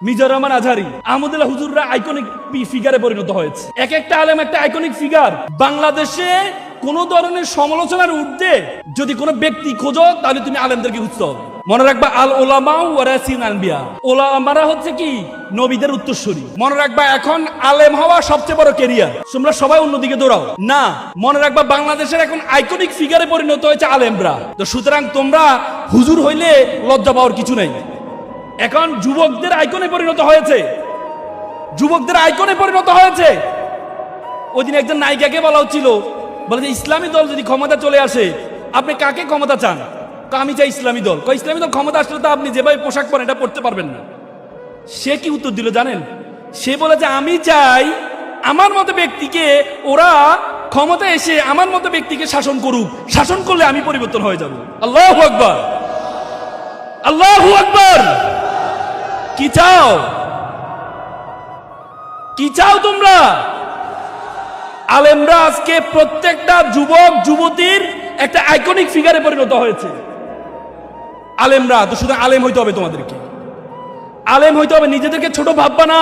মিজানুর রহমান আজহারি, আহমদুল্লাহ হুজুররা আইকনিক ফিগারে পরিণত হয়েছে। এক একটা আলেম একটা আইকনিক ফিগার। বাংলাদেশে কোন ধরনের সমালোচনার ঊর্ধ্বে যদি কোনো ব্যক্তি খোঁজো তাহলে তুমি আলেমদেরকে খুঁজতে হবে। মনে রাখবা, আল ওলামা ওয়ারাসিন আনবিয়া, ওলামারা হচ্ছে কি নবীদের উত্তরসূরি। মনে রাখবা, এখন আলেম হওয়া সবচেয়ে বড় ক্যারিয়ার। তোমরা সবাই অন্যদিকে দৌড়াও না। মনে রাখবা, বাংলাদেশের এখন আইকনিক ফিগারে পরিণত হয়েছে আলেমরা। তো সুতরাং তোমরা হুজুর হইলে লজ্জা পাওয়ার কিছু নেই। এখন যুবকদের আইকনে পরিণত হয়েছে, যুবকদের আইকনে পরিণত হয়েছে। ওই দিন একজন নায়িকাকে বলা হচ্ছিল, বলে যে ইসলামী দল যদি ক্ষমতা চলে আসে আপনি কাকে ক্ষমতা চান? আমি চাই ইসলামী দল। ইসলামী দল ক্ষমতা আসলে তো আপনি যেভাবে পোশাক পরেন এটা পড়তে পারবেন না। সে কি উত্তর দিল জানেন? সে বলে যে আমি চাই আমার মতো ব্যক্তিকে, ওরা ক্ষমতা এসে আমার মতো ব্যক্তিকে শাসন করুক, শাসন করলে আমি পরিবর্তন হয়ে যাব। আল্লাহু আকবার, আল্লাহু আকবার। কি চাও? কি চাও তোমরা? আলেমরা আজকে প্রত্যেকটা যুবক যুবতীর একটা আইকনিক ফিগারে পরিণত হয়েছে। আলেমরা তো শুধু আলেম হইতে হবে, তোমাদেরকে আলেম হইতে হবে, নিজেদেরকে ছোট ভাববা না।